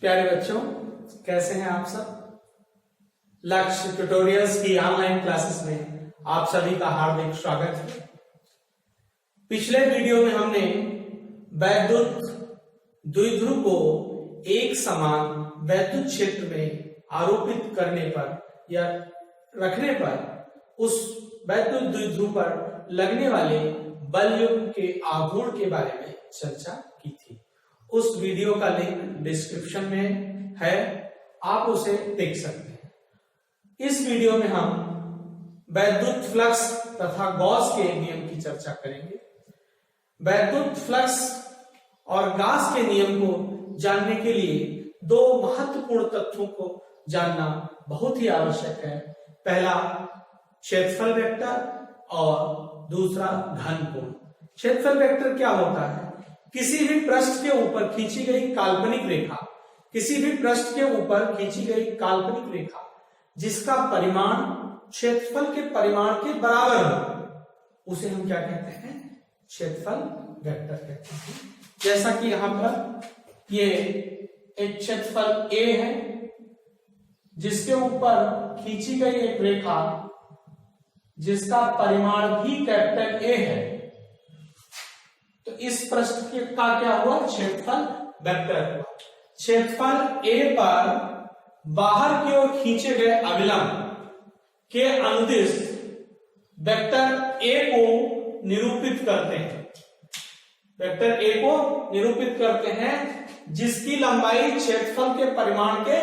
प्यारे बच्चों, कैसे हैं आप सब। लक्ष्य ट्यूटोरियल्स की ऑनलाइन क्लासेस में आप सभी का हार्दिक स्वागत है। पिछले वीडियो में हमने वैद्युत द्विध्रुव को एक समान वैद्युत क्षेत्र में आरोपित करने पर या रखने पर उस वैद्युत द्विध्रुव पर लगने वाले बलयुक्त के आघूर्ण के बारे में चर्चा की थी। उस वीडियो का लिंक डिस्क्रिप्शन में है, आप उसे देख सकते हैं। इस वीडियो में हम वैद्युत फ्लक्स तथा गॉस के नियम की चर्चा करेंगे। वैद्युत फ्लक्स और गॉस के नियम को जानने के लिए दो महत्वपूर्ण तत्वों को जानना बहुत ही आवश्यक है। पहला क्षेत्रफल वेक्टर और दूसरा घन कोण। क्षेत्रफल वेक्टर क्या होता है? किसी भी पृष्ठ के ऊपर खींची गई काल्पनिक रेखा, किसी भी पृष्ठ के ऊपर खींची गई काल्पनिक रेखा जिसका परिमाण क्षेत्रफल के परिमाण के बराबर हो, उसे हम क्या कहते हैं? क्षेत्रफल वेक्टर कहते हैं। जैसा कि यहां पर ये एक क्षेत्रफल ए है जिसके ऊपर खींची गई एक रेखा जिसका परिमाण भी कैपिटल ए है, तो इस पृष्ठ का क्या हुआ? क्षेत्रफल वेक्टर हुआ। क्षेत्रफल ए पर बाहर की ओर खींचे गए अभिलंब के अनुदिश वेक्टर ए को निरूपित करते हैं। वेक्टर ए को निरूपित करते हैं जिसकी लंबाई क्षेत्रफल के परिमाण के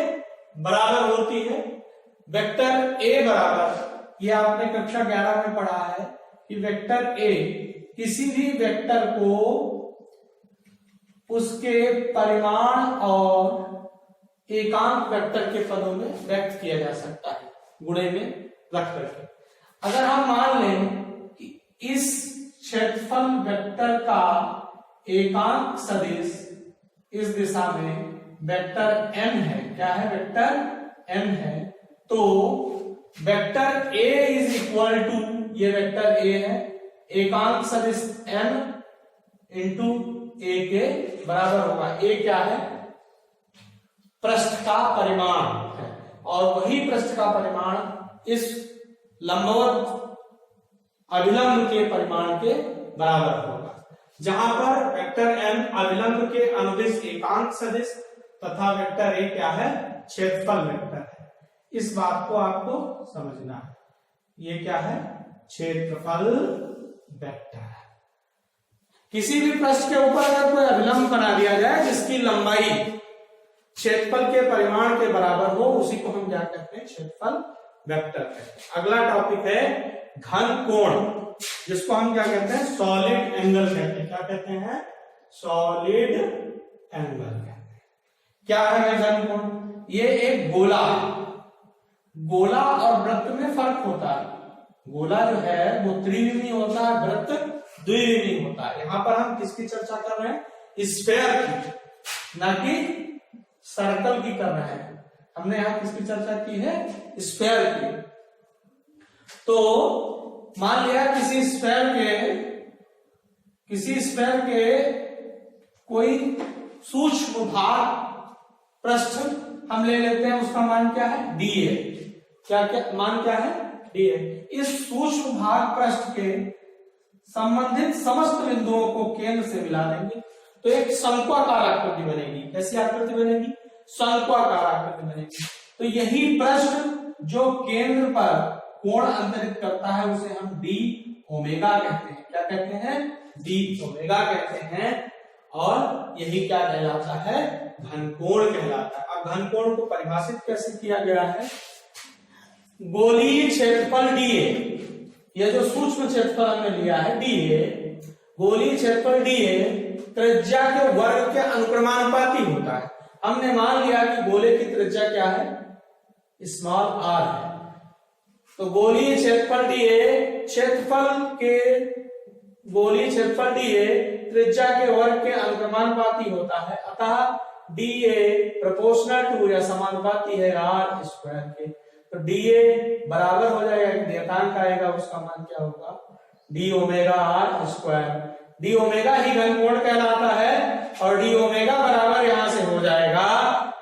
बराबर होती है। वेक्टर ए बराबर, ये आपने कक्षा 11 में पढ़ा है कि वेक्टर ए किसी भी वेक्टर को उसके परिमाण और एकांक वेक्टर के पदों में व्यक्त किया जा सकता है, गुणे में रख करके। अगर हम मान लें कि इस क्षेत्रफल वेक्टर का एकांक सदिश इस दिशा में वेक्टर m है, क्या है? वेक्टर m है, तो vector a is equal to, ये वेक्टर a है, एकांक सदिश m इंटू a के बराबर होगा। a क्या है? पृष्ठ का परिमाण है, और वही पृष्ठ का परिमाण इस लंबवत अभिलंब के परिमाण के बराबर होगा। जहां पर वेक्टर m अभिलंब के अनुदिश एकांक सदिश तथा वेक्टर a क्या है? क्षेत्रफल वेक्टर है। इस बात को आपको समझना है। ये क्या है? क्षेत्रफल वेक्टर। किसी भी पृष्ठ के ऊपर अगर कोई अभिलंब बना दिया जाए जिसकी लंबाई क्षेत्रफल के परिमाण के बराबर हो, उसी को हम क्या कहते हैं? क्षेत्रफल वेक्टर कहते हैं। अगला टॉपिक है घन कोण, जिसको हम क्या कहते हैं? सॉलिड एंगल कहते हैं। क्या कहते हैं? सॉलिड एंगल कहते हैं। क्या है घन कोण? ये एक गोला है। गोला और वृत्त में फर्क होता है। गोला जो है वो त्रिविमीय होता है, वृत्त द्विविमीय होता है। यहां पर हम किसकी चर्चा कर रहे हैं? स्फेयर की, ना कि सर्कल की कर रहे हैं। हमने यहां किसकी चर्चा की है? स्फेयर की। तो मान लिया किसी स्फेयर के कोई सूक्ष्म भाग पृष्ठ हम ले लेते हैं, उसका मान क्या है? डीए। क्या मान क्या है? डीए। इस सूक्ष्म भाग पृष्ठ के संबंधित समस्त बिंदुओं को केंद्र से मिला देंगे तो एक शंक्वाकार आकृति बनेगी। कैसी आकृति बनेगी? शंक्वाकार आकृति बनेगी। तो यही पृष्ठ जो केंद्र पर कोण अंतरित करता है उसे हम डी ओमेगा कहते हैं। क्या कहते हैं? डी ओमेगा कहते हैं। और यही क्या कहलाता है? घनकोण कहलाता है। अब घनकोण को परिभाषित कैसे किया गया है? गोलीय क्षेत्रफल डीए, यह जो सूक्ष्म क्षेत्रफल हमने लिया है डीए, गोलीय क्षेत्रफल डीए त्रिज्या के वर्ग के अनुक्रमानुपाती होता है। हमने मान लिया कि गोले की त्रिज्या क्या है? स्मॉल आर है। तो गोलीय क्षेत्रफल डीए, गोलीय क्षेत्रफल डीए त्रिज्या के वर्ग के अनुक्रमानुपाती होता है। अतः डीए प्रोपोर्शनल टू या समानुपाती है आर स्क्वायर के। तो डीए बराबर हो जाएगा, एक नियतांक आएगा, उसका मान क्या होगा? D omega R square. D omega ही घनकोण कहलाता है और डी ओमेगा बराबर यहां से हो जाएगा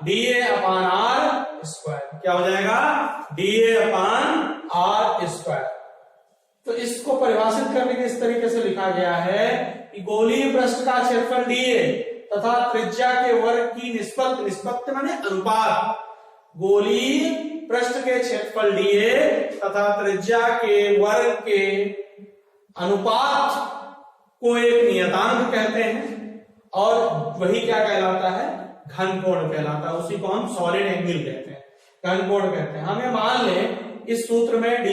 dA/r²। क्या हो जाएगा? dA/r²। तो इसको परिभाषित करने के इस तरीके से लिखा गया है कि गोलीय पृष्ठ का क्षेत्रफल dA तथा त्रिज्या के वर्ग की निष्पत्ति माने अनुपात, गोलीय पृष्ठ के क्षेत्रफल dA तथा त्रिज्या के वर्ग के अनुपात को एक नियतांक कहते हैं, और वही क्या कहलाता है? घन कोण कहलाता है। उसी को हम सॉलिड एंगल कहते हैं, घन कोण कहते हैं। हमें मान लें इस सूत्र में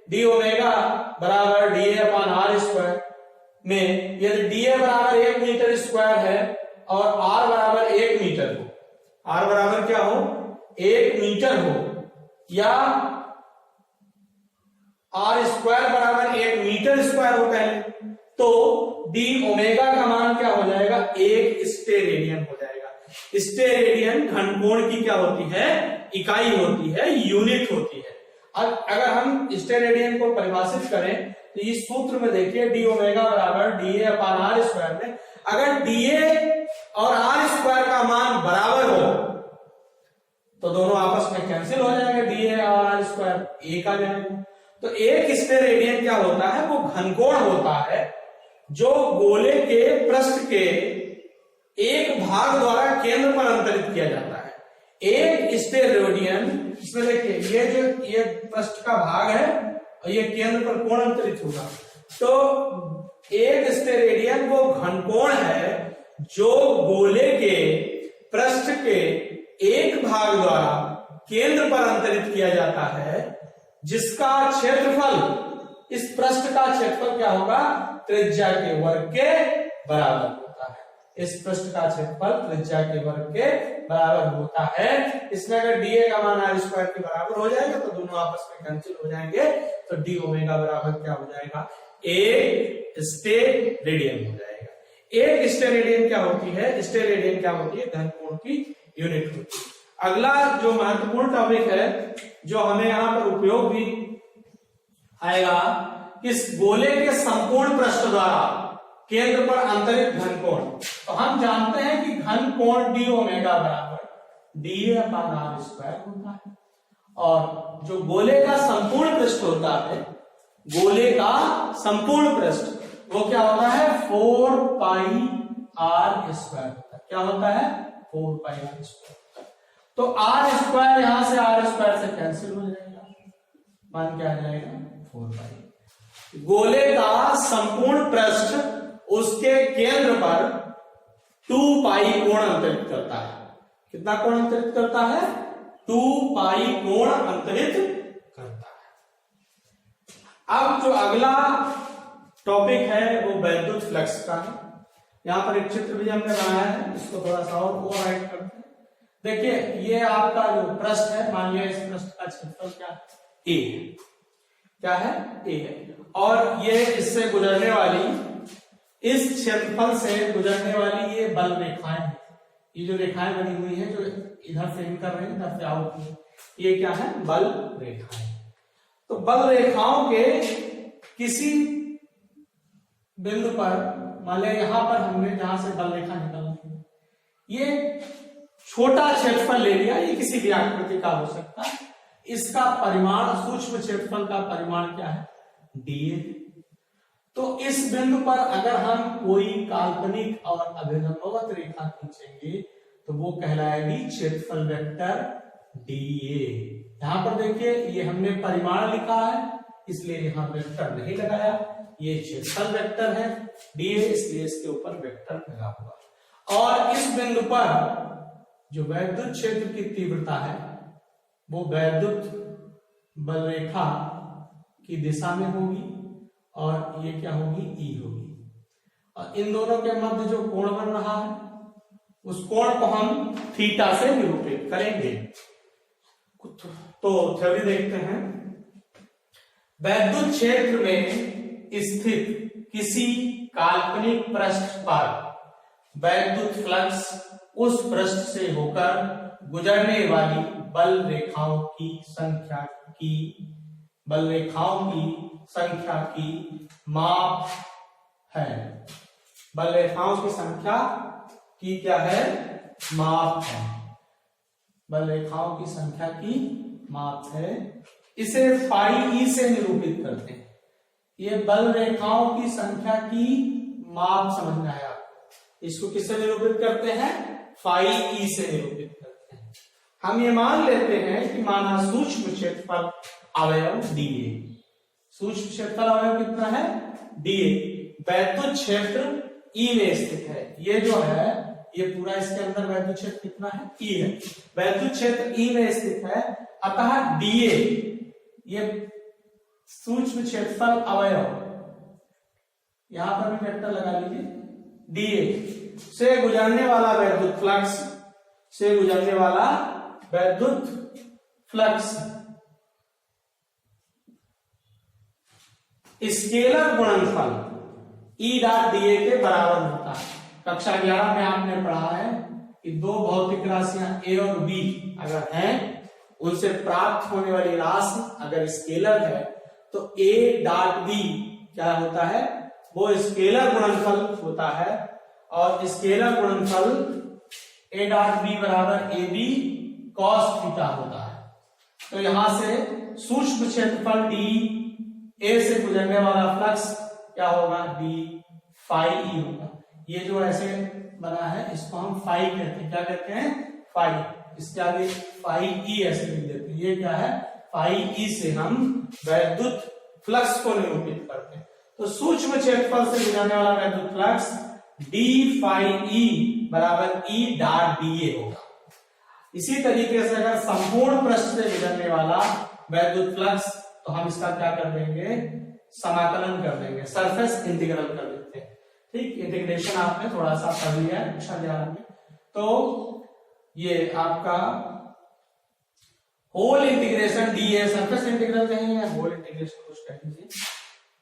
d ओमेगा बराबर dA/r² में यदि dA बराबर 1 मीटर स्क्वायर है और r बराबर 1 मीटर हो, r बराबर क्या हो? 1 मीटर हो, या r² बराबर 1 मीटर स्क्वायर हो पहले, तो d ओमेगा का मान क्या हो जाएगा? 1 स्टेरेडियन हो जाएगा। स्टेरेडियन घनकोण की क्या होती है? इकाई होती है, यूनिट होती है। अब अगर हम स्टेरेडियन को परिभाषित करें तो इस सूत्र में देखिए d ओमेगा बराबर dA/r² में अगर dA और r² का मान बराबर हो तो दोनों आपस में कैंसिल हो जाएंगे, dA और r² एक आ जाएगा। तो एक स्टेरेडियन क्या होता है? वो घनकोण होता है जो गोले के पृष्ठ के एक भाग द्वारा केंद्र पर अंतरित किया जाता है। एक स्टेरेडियन, इसमें देखिए ये पृष्ठ का भाग है और ये केंद्र पर कोण अंतरित होगा। तो एक स्टेरेडियन वो घनकोण है जो गोले के पृष्ठ के एक भाग द्वारा केंद्र पर अंतरित किया जाता है, जिसका क्षेत्रफल, इस पृष्ठ का क्षेत्रफल क्या होगा? त्रिज्या के वर्ग के बराबर होता है। इस पृष्ठ का क्षेत्रफल त्रिज्या के वर्ग के बराबर होता है। इसमें अगर dA का मान r² के बराबर हो जाएगा तो दोनों आपस में कैंसिल हो जाएंगे, तो d ओमेगा बराबर क्या हो जाएगा? 1 स्टेरेडियन हो जाएगा। एक स्टेरेडियन क्या होती है? स्टेरेडियन क्या होती है? घनकोण की यूनिट होती है। अगला जो महत्वपूर्ण टॉपिक है जो हमें यहां पर उपयोग भी आएगा, इस गोले के संपूर्ण पृष्ठ द्वारा केंद्र पर अंतरित घनकोण। तो हम जानते हैं कि घनकोण d ओमेगा बराबर dA/r² होता है, और जो गोले का संपूर्ण पृष्ठ होता है, गोले का संपूर्ण पृष्ठ वो क्या होता है? 4πr² होता है। क्या होता है? 4πr²। तो r² यहां से r² से कैंसिल हो जाएगा, मान क्या आ जाएगा? 4π। गोले का संपूर्ण पृष्ठ उसके केंद्र पर 2π कोण अंतरित करता है। कितना कोण अंतरित करता है? 2π कोण अंतरित करता है। अब जो अगला टॉपिक है वो वैद्युत फ्लक्स का है। यहां पर एक चित्र भी हमने बनाया है, इसको थोड़ा सा और ओवरराइट करते हैं। देखिए ये आपका जो पृष्ठ है, मान लिया इस पृष्ठ का क्षेत्रफल क्या है? A है। क्या है? A है। और ये इससे गुजरने वाली, इस क्षेत्रफल से गुजरने वाली ये बल रेखाएं हैं। ये जो रेखाएं बनी हुई हैं जो इधर से इन कर रही है, इधर से आउट है, ये क्या है? बल रेखाएं। तो बल रेखाओं के किसी बिंदु पर, मान लिया यहां पर हमने जहां से बल रेखा निकलनी है, ये छोटा क्षेत्रफल ले लिया, ये किसी भी आकृति का हो सकता है। इसका परिमाण, सूक्ष्म क्षेत्रफल का परिमाण क्या है? dA। तो इस बिंदु पर अगर हम कोई काल्पनिक और अभिलंबवत रेखा खींचेंगे तो वो कहलाएगी क्षेत्रफल वेक्टर dA। यहां पर देखिए ये हमने परिमाण लिखा है, इसलिए यहां वेक्टर नहीं लगाया। ये क्षेत्रफल वेक्टर है dA, इसलिए इसके ऊपर वेक्टर लगा हुआ। और इस बिंदु पर जो वैद्युत क्षेत्र की तीव्रता है वो वैद्युत बल रेखा की दिशा में होगी, और ये क्या होगी? E होगी। और इन दोनों के मध्य जो कोण बन रहा है उस कोण को हम थीटा से निरूपित करेंगे। तो थ्योरी देखते हैं। वैद्युत क्षेत्र में स्थित किसी काल्पनिक पृष्ठ पर वैद्युत फ्लक्स उस पृष्ठ से होकर गुजरने वाली बल रेखाओं की संख्या की माप है। बल रेखाओं की संख्या की क्या है? माप है। बल रेखाओं की संख्या की माप है। इसे फाई ई से निरूपित करते हैं। ये बल रेखाओं की संख्या की माप समझना है आपको। इसको किससे निरूपित करते हैं? फाई ई से निरूपित करते हैं। हम ये मान लेते हैं कि माना सूक्ष्म क्षेत्रफल अवयव डीए। सूक्ष्म क्षेत्रफल अवयव कितना है? डीए। वैद्युत क्षेत्र ई में स्थित है। ये जो है ये पूरा इसके अंदर वैद्युत क्षेत्र कितना है? ई है। वैद्युत क्षेत्र ई में स्थित है, अतः डीए ये सूक्ष्म क्षेत्रफल अवयव, यहां पर भी वेक्टर लगा लीजिए, डीए से गुजरने वाला वैद्युत फ्लक्स, से गुजरने वाला वैद्युत फ्लक्स स्केलर गुणनफल ई डॉट डीए के बराबर होता है। कक्षा 11 में आपने पढ़ा है कि दो भौतिक राशियां ए और बी अगर हैं, उनसे प्राप्त होने वाली राशि अगर स्केलर है तो ए डॉट बी क्या होता है? वो स्केलर गुणनफल होता है। और स्केलर गुणनफल ए डॉट बी बराबर ए बी कॉस थीटा होता है। तो यहां से सूक्ष्म क्षेत्रफल डी ए से गुजरने वाला फ्लक्स क्या होगा? डी फाई ई होगा। ये जो ऐसे बना है इसको हम फाई कहते हैं। क्या कहते हैं? फाई। इसके आगे फाई ई ऐसे लिख देते हैं। ये क्या है? फाई ई से हम वैद्युत फ्लक्स को निरूपित करते हैं। तो सूक्ष्म क्षेत्रफल से गुजरने वाला वैद्युत फ्लक्स डी फाई ई बराबर ई डॉट डीए होगा। इसी तरीके से अगर संपूर्ण पृष्ठ से गुजरने वाला वैद्युत फ्लक्स, तो हम इसका क्या कर देंगे? समाकलन कर देंगे, सरफेस इंटीग्रल कर देते हैं। ठीक, इंटीग्रेशन आपने थोड़ा सा पढ़ लिया है कक्षा 11 में। तो ये आपका होल इंटीग्रेशन डी है, सरफेस इंटीग्रल कहेंगे, होल इंटीग्रेशन कुछ कह दीजिए।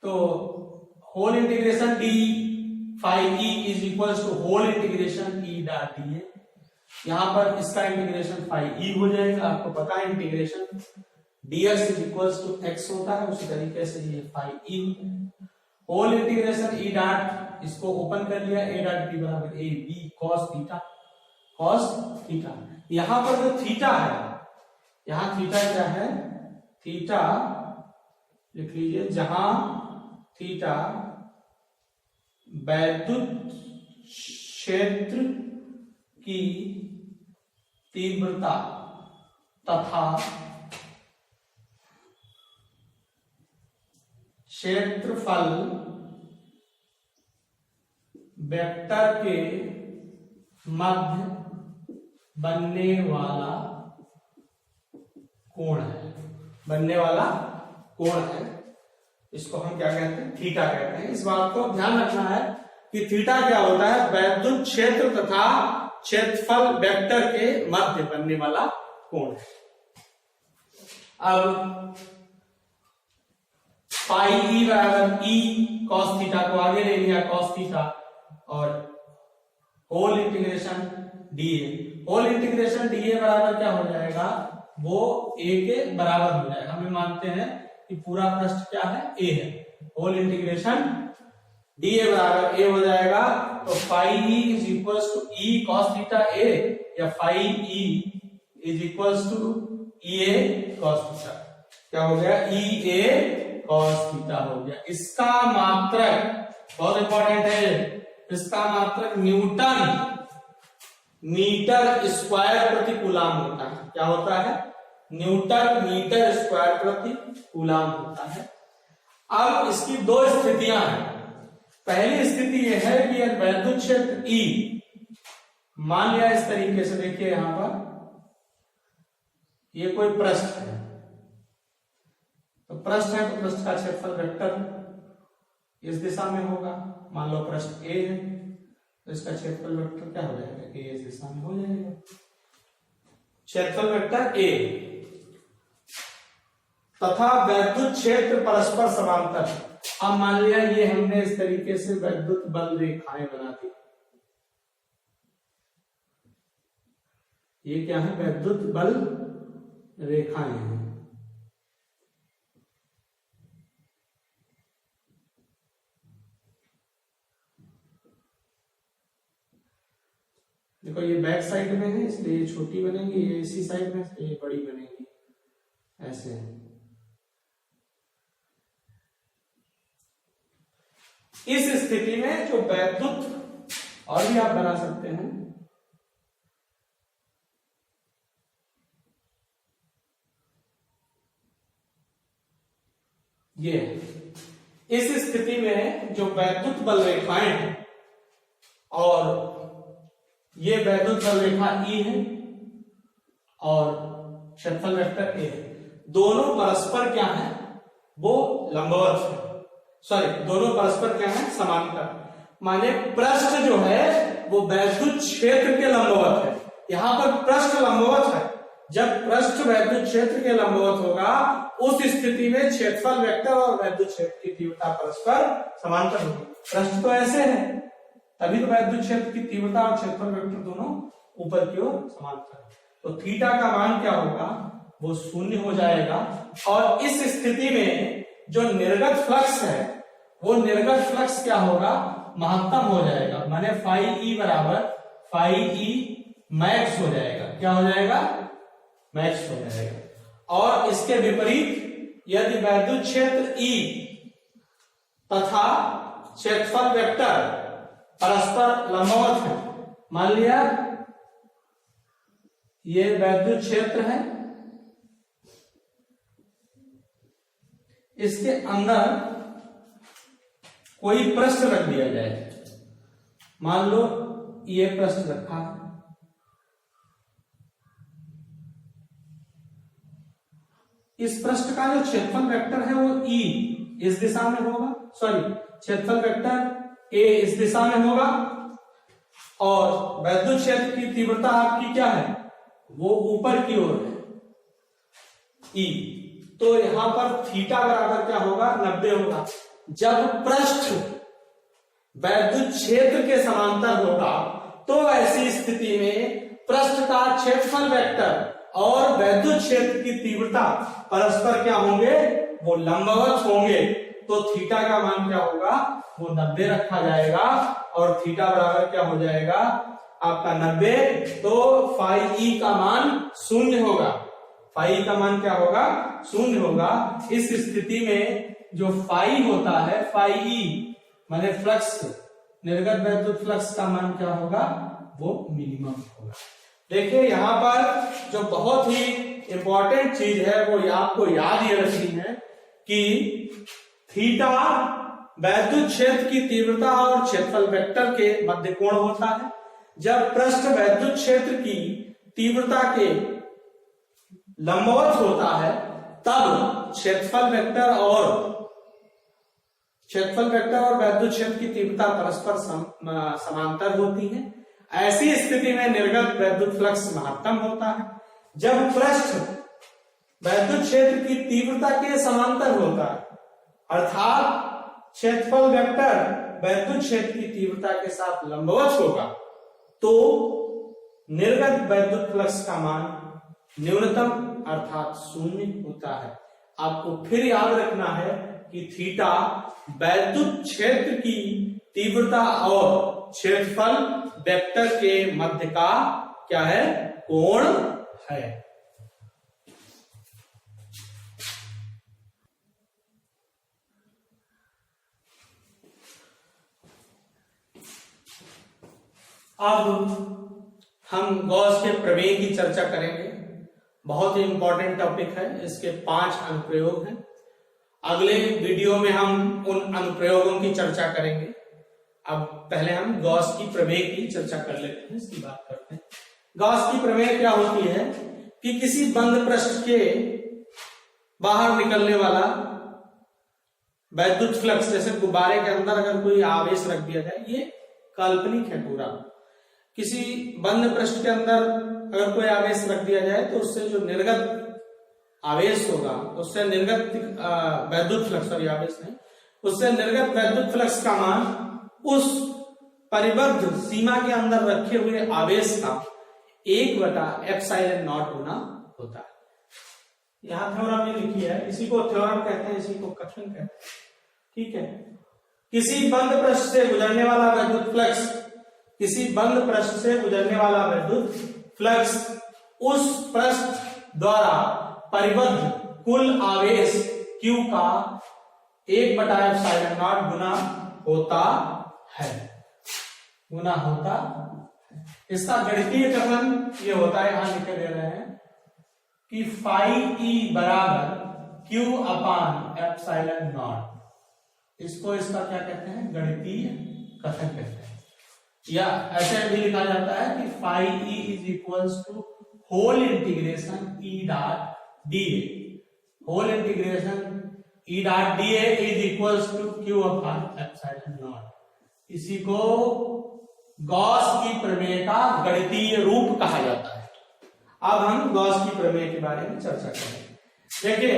तो whole integration D phi E is equal to whole integration E dot D A. यहां पर इसका इंटीग्रेशन फाई ई हो जाएगा। आपको पता है integration dx is equal to x होता है, उसी तरीके से ये phi E whole integration E dot, इसको ओपन कर लिया, ए डॉट बी बराबर A B cos theta, cos theta. यहां पर जो थीटा है, यहां थीटा क्या है? थीटा लिख लीजिए, जहां थीटा वैद्युत क्षेत्र की तीव्रता तथा क्षेत्रफल वेक्टर के मध्य बनने वाला कोण है, बनने वाला कोण है। इसको हम क्या कहते हैं? थीटा कहते हैं। इस बात को ध्यान रखना है कि थीटा क्या होता है? वैद्युत क्षेत्र तथा क्षेत्रफल वेक्टर के मध्य बनने वाला कोण है। अब फाई ई बराबर ई कॉस थीटा को आगे ले लिया, कॉस थीटा, और whole integration D A, whole integration D A बराबर क्या हो जाएगा? वो ए के बराबर हो जाएगा। हम मानते हैं कि पूरा पृष्ठ क्या है? ए है। होल इंटीग्रेशन डीए बराबर ए हो जाएगा। तो phi E is equal to E cos theta A, या phi E is equal to E A cos theta. क्या हो गया? ई ए कॉस थीटा हो गया। इसका मात्रक बहुत इंपॉर्टेंट है, इसका मात्रक न्यूटन मीटर स्क्वायर प्रति कूलाम होता है। क्या होता है? न्यूटन मीटर स्क्वायर प्रति कूलाम होता है। अब इसकी दो स्थितियां हैं। पहली स्थिति यह है कि वैद्युत क्षेत्र ई, मान लिया इस तरीके से, देखिए यहां पर ये कोई पृष्ठ है, तो पृष्ठ है तो पृष्ठ का क्षेत्रफल वेक्टर इस दिशा में होगा। मान लो पृष्ठ ए है तो इसका क्षेत्रफल वेक्टर क्या हो जाएगा? ए इस दिशा में हो जाएगा, क्षेत्रफल वेक्टर ए। तथा वैद्युत क्षेत्र परस्पर समांतर। अब मान लिया ये हमने इस तरीके से वैद्युत बल रेखाएं बना दी। ये क्या है? वैद्युत बल रेखाएं हैं। देखो तो ये बैक साइड में है इसलिए ये छोटी बनेगी, ये इसी साइड में इसलिए ये बड़ी बनेगी, ऐसे। इस स्थिति में जो वैद्युत, और भी आप बना सकते हैं, ये इस स्थिति में जो वैद्युत बल रेखाएं हैं और ये वैद्युत बल रेखा E है और क्षेत्रफल वेक्टर A है, दोनों परस्पर क्या है, वो लंबवत है, सॉरी दोनों परस्पर क्या है, समांतर। माने पृष्ठ जो है वो वैद्युत क्षेत्र के लंबवत है, यहां पर पृष्ठ लंबवत है। जब पृष्ठ वैद्युत क्षेत्र के लंबवत होगा उस स्थिति में क्षेत्रफल वेक्टर और वैद्युत क्षेत्र की तीव्रता परस्पर समांतर होगी। पृष्ठ तो ऐसे है, तभी तो वैद्युत क्षेत्र की तीव्रता और क्षेत्रफल वेक्टर दोनों ऊपर की ओर समांतर है। तो थीटा का मान क्या होगा, वो शून्य हो जाएगा। और इस स्थिति में जो निर्गत फ्लक्स है वो निर्गत फ्लक्स क्या होगा, महत्तम हो जाएगा, माने फाई ई बराबर फाई ई मैक्स हो जाएगा। क्या हो जाएगा, मैक्स हो जाएगा। और इसके विपरीत यदि वैद्युत क्षेत्र E तथा क्षेत्रफल वेक्टर परस्पर लंबवत है, मान लिया ये वैद्युत क्षेत्र है, इसके अंदर कोई पृष्ठ रख दिया जाए, मान लो ये पृष्ठ रखा है, इस पृष्ठ का जो क्षेत्रफल वेक्टर है वो E इस दिशा में होगा, सॉरी क्षेत्रफल वेक्टर A इस दिशा में होगा और वैद्युत क्षेत्र की तीव्रता आपकी क्या है, वो ऊपर की ओर है E। तो यहां पर थीटा बराबर क्या होगा, 90 होगा। जब पृष्ठ वैद्युत क्षेत्र के समांतर होगा तो ऐसी स्थिति में पृष्ठ का क्षेत्रफल वेक्टर और वैद्युत क्षेत्र की तीव्रता परस्पर क्या होंगे, वो लंबवत होंगे। तो थीटा का मान क्या होगा, वो 90 रखा जाएगा और थीटा बराबर क्या हो जाएगा आपका 90। तो फाई ई का मान शून्य होगा, फाई का मान क्या होगा, शून्य होगा। इस स्थिति में जो फाई होता है, फाई ई माने फ्लक्स, निर्गत वैद्युत फ्लक्स का मान क्या होगा, वो मिनिमम होगा। देखिए यहां पर जो बहुत ही इंपॉर्टेंट चीज है वो आपको याद ये रखनी है कि थीटा वैद्युत क्षेत्र की तीव्रता और क्षेत्रफल वेक्टर के मध्य कोण होता है। जब पृष्ठ वैद्युत क्षेत्र की तीव्रता के लंबवत होता है तब क्षेत्रफल वेक्टर और वैद्युत क्षेत्र की तीव्रता परस्पर समांतर होती है। ऐसी स्थिति में निर्गत वैद्युत फ्लक्स महत्तम होता है। जब पृष्ठ वैद्युत क्षेत्र की तीव्रता के समांतर होता है अर्थात क्षेत्रफल वेक्टर वैद्युत क्षेत्र की तीव्रता के साथ लंबवत होगा तो निर्गत वैद्युत फ्लक्स का मान न्यूनतम अर्थात शून्य होता है। आपको फिर याद रखना है कि थीटा वैद्युत क्षेत्र की तीव्रता और क्षेत्रफल वेक्टर के मध्य का क्या है, कोण है। अब हम गॉस के प्रमेय की चर्चा करेंगे। बहुत ही इंपॉर्टेंट टॉपिक है, इसके 5 अनुप्रयोग हैं। अगले वीडियो में हम उन अनुप्रयोगों की चर्चा करेंगे। अब पहले हम गॉस की प्रमेय की चर्चा कर लेते हैं, इसकी बात करते हैं। गॉस की प्रमेय क्या होती है कि किसी बंद पृष्ठ के बाहर निकलने वाला वैद्युत फ्लक्स, जैसे गुब्बारे के अंदर अगर कोई आवेश रख दिया जाए, ये काल्पनिक है पूरा। किसी बंद पृष्ठ के अंदर अगर कोई आवेश रख दिया जाए तो उससे जो निर्गत आवेश होगा, उससे निर्गत वैद्युत फ्लक्स, सॉरी आवेश नहीं, उससे निर्गत वैद्युत फ्लक्स का मान उस परिबद्ध सीमा के अंदर रखे हुए आवेश का 1/ε0 गुना होता है। यहां थ्योरम में लिखी है, इसी को थ्योरम कहते हैं, इसी को कथन कहते हैं। ठीक है, किसी बंद पृष्ठ से गुजरने वाला वैद्युत फ्लक्स किसी बंद पृष्ठ से गुजरने वाला विद्युत फ्लक्स उस पृष्ठ द्वारा परिबद्ध कुल आवेश Q का 1/ε0 गुना होता है। इसका गणितीय कथन ये होता है, यहां लिख दे रहे हैं कि फाई E बराबर Q/ε0। इसको इसका क्या कहते हैं, गणितीय कथन कहते हैं, या ऐसे भी लिखा जाता है कि phi E is equals to whole integration E dot DA। Whole integration E dot DA is equals to Q/ε0। इसी को गॉस की प्रमेय का गणितीय रूप कहा जाता है। अब हम गॉस की प्रमेय के बारे में चर्चा करेंगे। देखिए,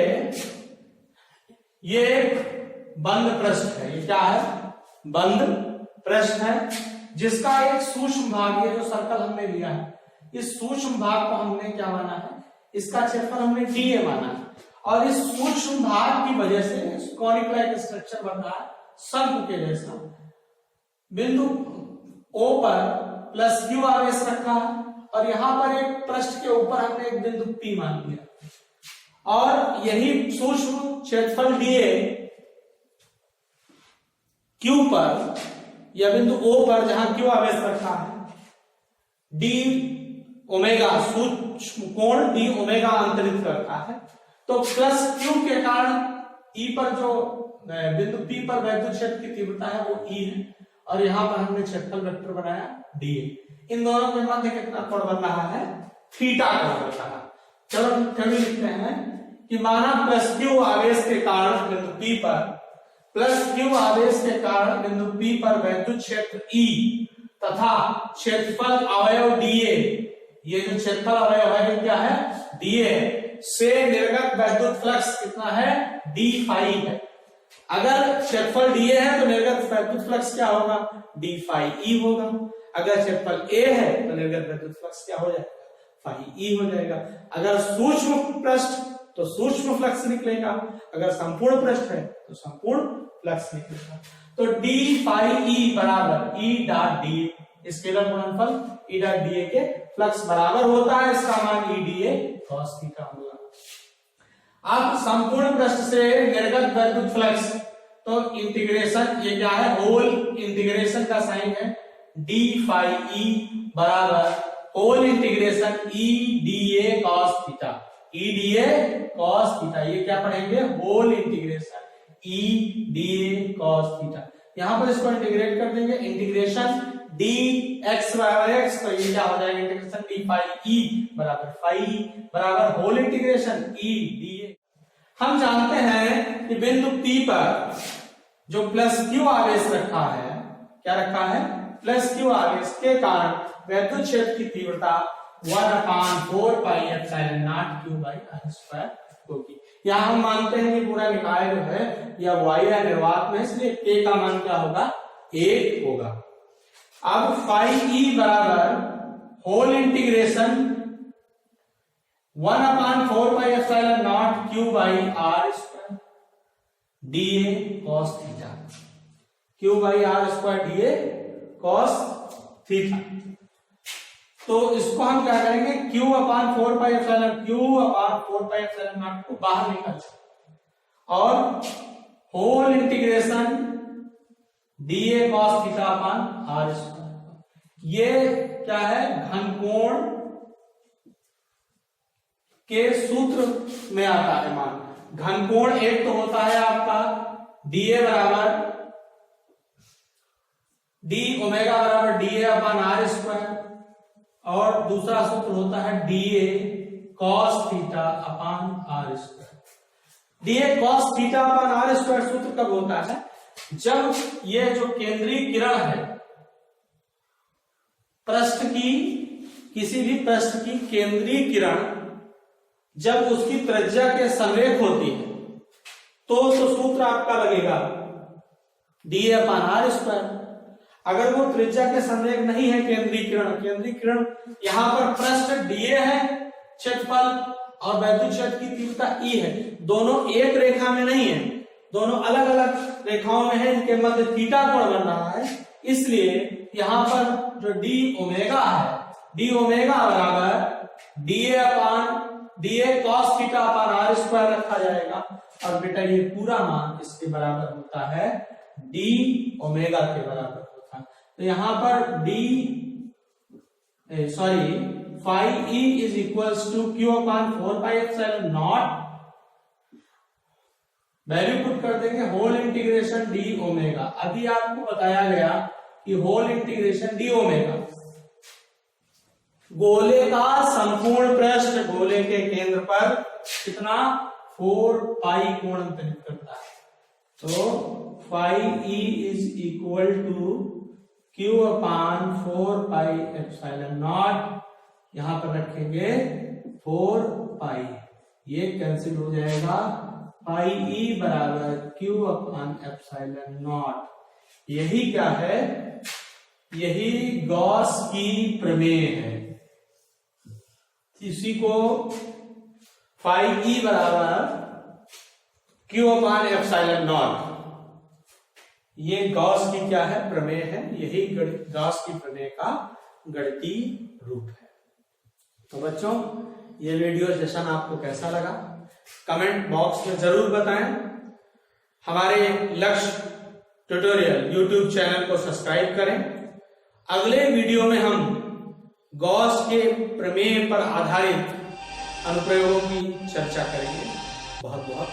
ये एक बंद पृष्ठ है, ये क्या है, बंद पृष्ठ है, जिसका एक सूक्ष्म भाग, ये जो सर्कल हमने लिया है, इस सूक्ष्म भाग को हमने क्या माना है, इसका क्षेत्रफल हमने DA माना है, और इस सूक्ष्म भाग की वजह से कॉनिक लाइक स्ट्रक्चर बन रहा है, शंकु के जैसा। बिंदु O पर प्लस Q आवेश रखा है, और यहां पर एक पृष्ठ के ऊपर हमने एक बिंदु P मान दिया, और यही सूक्ष्म क्षेत्रफल DA Q पर या बिंदु O पर जहां Q आवेश रखा है, D ओमेगा सूक्ष्म कोण D ओमेगा अंतरित करता है। तो प्लस Q के कारण E पर जो बिंदु P पर वैद्युत क्षेत्र की तीव्रता है वो E है, और यहां पर हमने क्षेत्रफल वेक्टर बनाया DA। इन दोनों के मध्य कितना कोण बन रहा है, थीटा कोण बन रहा है। चलो कभी लिखते हैं कि माना प्लस Q आवेश के कारण बिंदु P पर, प्लस Q आवेश के कारण बिंदु P पर वैद्युत क्षेत्र E तथा क्षेत्रफल अवयव DA, ये जो क्षेत्रफल अवयव है क्या है, DA से निर्गत वैद्युत फ्लक्स कितना है, d फाई है। अगर क्षेत्रफल DA है तो निर्गत वैद्युत फ्लक्स क्या होगा, d फाई E होगा। अगर क्षेत्रफल A है तो निर्गत वैद्युत फ्लक्स क्या हो जाएगा, फाई E हो जाएगा। अगर सूक्ष्म पृष्ठ तो सूक्ष्म फ्लक्स निकलेगा, अगर संपूर्ण पृष्ठ है तो संपूर्ण फ्लक्स निकलेगा। तो d फाई E बराबर E डॉट DA, स्केलर गुणनफल E डॉट DA के फ्लक्स बराबर होता है, इसका मान E DA cos थीटा होगा। अब संपूर्ण पृष्ठ से निर्गत वैद्युत फ्लक्स, तो इंटीग्रेशन ये क्या है, होल इंटीग्रेशन का साइन है, d फाई E बराबर whole integration E DA cos theta, E DA cos theta. ये क्या पढ़ेंगे, whole integration E DA cos theta. यहां पर इसको इंटीग्रेट कर देंगे, इंटीग्रेशन dx बराबर x, तो ये क्या हो जाएगा, इंटीग्रेशन d फाई E बराबर फाई बराबर होल इंटीग्रेशन E DA। हम जानते हैं कि बिंदु P पर जो प्लस Q आवेश रखा है, क्या रखा है, प्लस Q आवेश के कारण वैद्युत क्षेत्र की तीव्रता 1/4 pi epsilon naught Q by r² होगी। यहां हम मानते हैं कि पूरा निकाय जो है या वायु निर्वात में, इसलिए K का मान क्या होगा, 1 होगा। अब फाई E बराबर whole integration 1/4 pi epsilon naught Q by r² DA cos theta, Q by r² DA cos theta. तो इसको हम क्या करेंगे, Q/4 पाई एप्सिलॉन नॉट को बाहर निकाल सकते, और whole integration DA cos theta upon r²। ये क्या है, घनकोण के सूत्र में आता है मान। घनकोण एक तो होता है आपका DA बराबर D ओमेगा बराबर DA अपान r², और दूसरा सूत्र होता है DA cos theta upon r²। DA cos theta upon r² सूत्र कब होता है, जब ये जो केंद्रीय किरण है पृष्ठ की, किसी भी पृष्ठ की केंद्रीय किरण जब उसकी त्रिज्या के समरेख होती है, तो सूत्र आपका लगेगा DA अपान r²। अगर वो त्रिज्या के समरेख नहीं है केंद्रीय किरण यहां पर पृष्ठ DA है क्षेत्रफल और वैद्युत क्षेत्र की तीव्रता E है, दोनों एक रेखा में नहीं है, दोनों अलग अलग रेखाओं में है, इनके मध्य थीटा कोण बन रहा है, इसलिए यहां पर जो डी ओमेगा है, डी ओमेगा बराबर DA cos theta upon r square रखा जाएगा, और बेटा ये पूरा मान इसके बराबर होता है डी ओमेगा के बराबर होता है। तो यहां पर phi E is equals to Q upon 4 pi epsilon naught, value put कर देंगे होल इंटीग्रेशन डी ओमेगा। अभी आपको बताया गया कि होल इंटीग्रेशन डी ओमेगा, गोले का संपूर्ण पृष्ठ गोले के केंद्र पर कितना 4 पाई कोण अंतरित करता है। तो phi E is equal to Q upon 4 pi epsilon naught, यहां पर रखेंगे 4 पाई, ये कैंसिल हो जाएगा, पाई ई बराबर क्यू अपान एप्सिलॉन नॉट। यही क्या है, यही गॉस की प्रमेय है। इसी को फाई ई बराबर क्यू अपान एप्सिलॉन नॉट, ये गॉस की क्या है, प्रमेय है। यही गॉस की प्रमेय का गणितीय रूप है। तो बच्चों, ये वीडियो सेशन आपको कैसा लगा कमेंट बॉक्स में जरूर बताएं। हमारे लक्ष्य ट्यूटोरियल यूट्यूब चैनल को सब्सक्राइब करें। अगले वीडियो में हम गॉस के प्रमेय पर आधारित अनुप्रयोगों की चर्चा करेंगे। बहुत बहुत